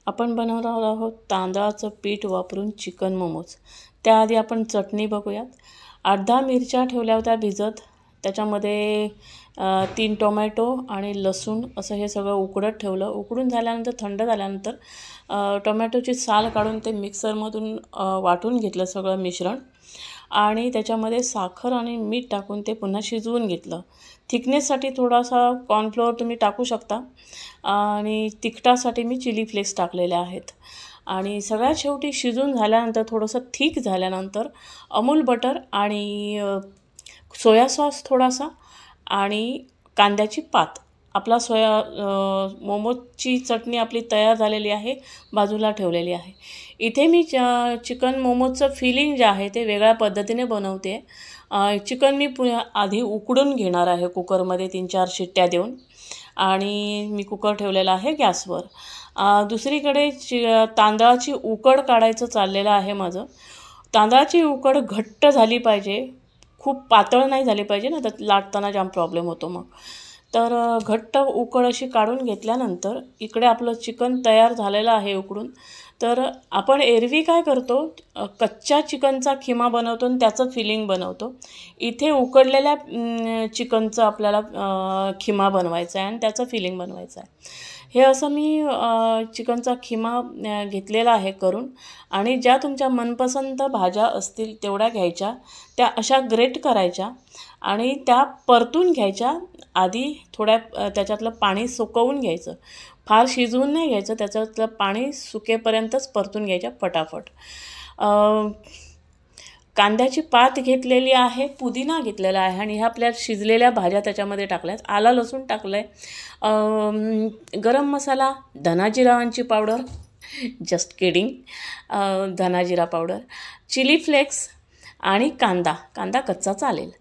आपण बनवणार आहोत तांदळाचं पीठ वापरून चिकन मोमोज। त्याआधी आपण चटणी बघूयात। 8-10 मिरच्या ठेवल्या होत्या भिजत, त्याच्यामध्ये 3 टोमॅटो आणि लसूण असं हे सगळं उकडत ठेवलं। उकडून झाल्यानंतर थंड झाल्यानंतर टोमॅटोची साल काढून ते मिक्सरमधून वाटून घेतलं सगळं मिश्रण आणि त्याच्यामध्ये साखर आणि मीठ टाकून ते पुन्हा शिजवून घेतलं। थिकनेससाठी थोडासा कॉर्नफ्लोअर तुम्ही टाकू शकता आणि तिखटासाठी मी चिली फ्लेक्स टाकलेले आहेत। आणि सगळ्यात शेवटी शिजून झाल्यानंतर थोडंसं थिक झाल्यानंतर अमूल बटर आणि सोया सॉस थोडासा आणि कांद्याची पात, आपला मोमोजची चटणी आपली तयार झालेली आहे, बाजूला ठेवलेली आहे। इथे मी चिकन मोमोजचं फिलिंग जे आहे ते वेगळ्या पद्धतीने बनवते। चिकन मी आधी उकडून घेणार आहे कुकरमध्ये 3-4 शिट्ट्या देऊन आणि मी कुकर ठेवलेला आहे गॅसवर। दुसरीकडे तांदळाची उकड काढायचं चाललेलं आहे माझं। तांदळाची उकड घट्ट झाली पाहिजे, खूप पातळ नाही झाली पाहिजे ना, तर लाटताना जाम प्रॉब्लेम होतो मग। तर घट्ट उकड अशी काढून घेतल्यानंतर इकडे आपलं चिकन तयार झालेलं आहे उकडून। तर आपण एरवी काय करतो, कच्च्या चिकनचा खिमा बनवतो आणि त्याचं फिलिंग बनवतो। इथे उकडलेल्या चिकनचं आपल्याला खिमा बनवायचा आहे आणि त्याचं फिलिंग बनवायचं आहे। हे असं मी चिकनचा खिमा घेतलेला आहे करून आणि ज्या तुमच्या मनपसंत भाज्या असतील तेवढ्या घ्यायच्या, त्या अशा ग्रेट करायच्या आणि त्या परतून घ्यायच्या। आधी थोड्या त्याच्यातलं पाणी सुकवून घ्यायचं, फार शिजवून नाही घ्यायचं, त्याच्यातलं पाणी सुकेपर्यंतच परतून घ्यायच्या फटाफट। कांद्याची पात घेतलेली आहे, पुदिना घेतलेला आहे आणि ह्या आपल्या शिजलेल्या भाज्या त्याच्यामध्ये टाकल्यात, आला लसूण टाकलं आहे, गरम मसाला, धनाजिराची पावडर, जस्ट किडिंग, धनाजिरा पावडर, चिली फ्लेक्स आणि कांदा कच्चा चालेल,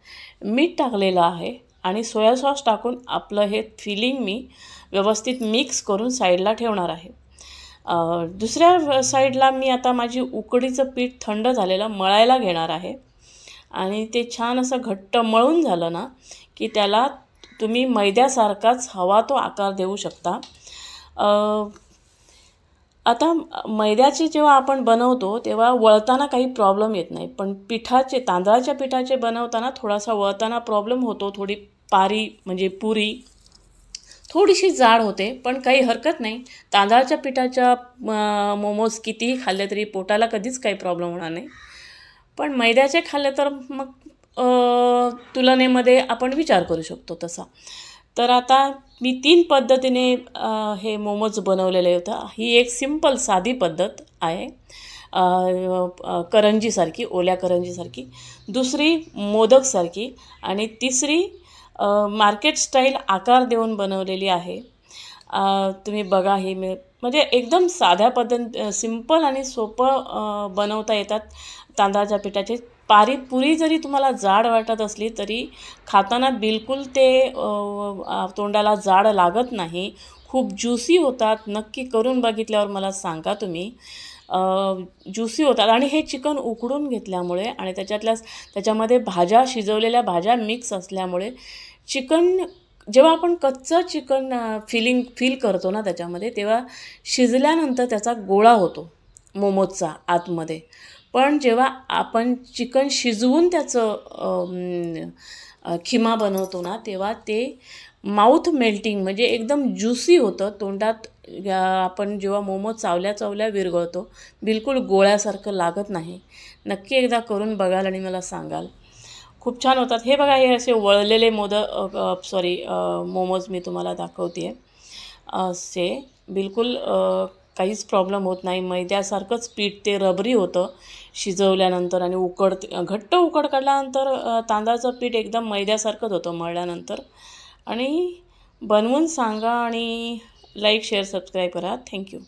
मीठ टाकलेलं आहे आणि सोया सॉस टाकून आपलं हे फिलिंग मी व्यवस्थित मिक्स करून साईडला ठेवणार आहे। दुसऱ्या साईडला मी आता माझी उकडीचं पीठ थंड झालेलं मळायला घेणार आहे आणि ते छान असं घट्ट मळून झालं ना की त्याला तुम्ही मैद्यासारखाच हवा तो आकार देऊ शकता। आता मैद्याचे जेव्हा आपण बनवतो तेव्हा वळताना काही प्रॉब्लेम येत नाही, पण तांदळाच्या पिठाचे बनवताना थोडासा वळताना प्रॉब्लेम होतो। थोडी पारी म्हणजे पुरी थोडीशी जाड होते, पण काही हरकत नाही। तांदळाच्या पिठाच्या मोमोज कितीही खाल्ले तरी पोटाला कधीच काही प्रॉब्लेम होणार नाही, पण मैद्याचे खाल्ले तर मग तुलनेमध्ये आपण विचार करू शकतो तसा। तर आता मी 3 पद्धतीने हे मोमोज बनवलेले होतं। ही एक सिंपल साधी पद्धत आहे, करंजीसारखी, ओल्या करंजीसारखी, दुसरी मोदकसारखी आणि तिसरी मार्केट स्टाईल आकार देऊन बनवलेली आहे। तुम्ही बघा, ही म्हणजे एकदम साध्या सिंपल आणि सोपं बनवता येतात तांदळाच्या पिठाचे। पुरी जरी तुम्हाला जाड वाटत असली तरी खाताना बिलकुल ते तोंडाला जाड लागत नाही, खूप ज्युसी होतात। नक्की करून बघितल्यावर मला सांगा तुम्ही, ज्युसी होतात। आणि हे चिकन उकडून घेतल्यामुळे आणि त्याच्यामध्ये शिजवलेल्या भाज्या मिक्स असल्यामुळे जेव्हा आपण कच्चं चिकन फील करतो ना त्याच्यामध्ये, तेव्हा शिजल्यानंतर त्याचा गोळा होतो मोमोजचा आतमध्ये, पण जेव्हा आपण चिकन शिजवून त्याचं खिमा बनवतो ना तेव्हा ते माउथ मेल्टिंग म्हणजे एकदम ज्युसी होतं तोंडात। आपण जेव्हा मोमोज चावल्या विरघळतो, बिलकुल गोळ्यासारखं लागत नाही। नक्की एकदा करून बघाल आणि मला सांगाल, खूप छान होतात। हे बघा, हे असे वळलेले मोमोज मी तुम्हाला दाखवते आहे। असे बिलकुल काहीच प्रॉब्लेम होत नाही, मैद्यासारखंच पीठ ते रबरी होतं शिजवल्यानंतर आणि घट्ट उकड काढल्यानंतर तांदळाचं पीठ एकदम मैद्यासारखंच होतं मळल्यानंतर। आणि बनवून सांगा आणि लाईक, शेअर, सबस्क्राईब करा। थँक्यू।